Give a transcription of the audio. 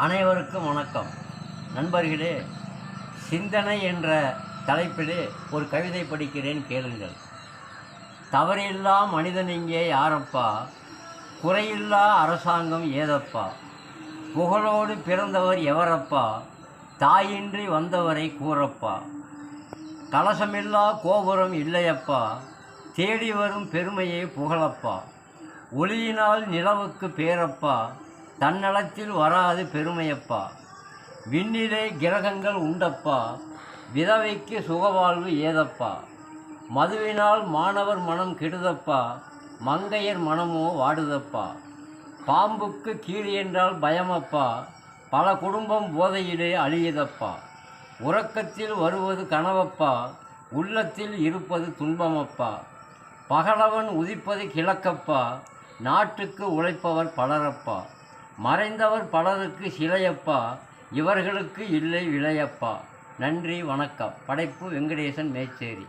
அனைவருக்கும் வணக்கம். நண்பர்களே, சிந்தனை என்ற தலைப்பிலே ஒரு கவிதை படிக்கிறேன், கேளுங்கள். தவறில்லா மனிதன் இங்கே யாரப்பா, குறையில்லா அரசாங்கம் ஏதப்பா, புகழோடு பிறந்தவர் எவரப்பா, தாயின்றி வந்தவரை கூறப்பா, கலசமில்லா கோபுரம் இல்லையப்பா, தேடி வரும் பெருமையை புகழப்பா, ஒளியினால் நிலவுக்கு பேரப்பா, தன்னலத்தில் வராது பெருமையப்பா, விண்ணிலே கிரகங்கள் உண்டப்பா, விதவைக்கு சுகவாழ்வு ஏதப்பா, மதுவினால் மாணவர் மனம் கெடுதப்பா, மங்கையர் மனமோ வாடுதப்பா, பாம்புக்கு கீழ் என்றால் பயமப்பா, பல குடும்பம் போதையிலே அழியுதப்பா, உறக்கத்தில் வருவது கனவப்பா, உள்ளத்தில் இருப்பது துன்பமப்பா, பகலவன் உதிப்பது கிழக்கப்பா, நாட்டுக்கு உழைப்பவர் பலரப்பா, மறைந்தவர் பலருக்கு சிலையப்பா, இவர்களுக்கு இல்லை விலையப்பா. நன்றி, வணக்கம். படைப்பு வெங்கடேசன், மேச்சேரி.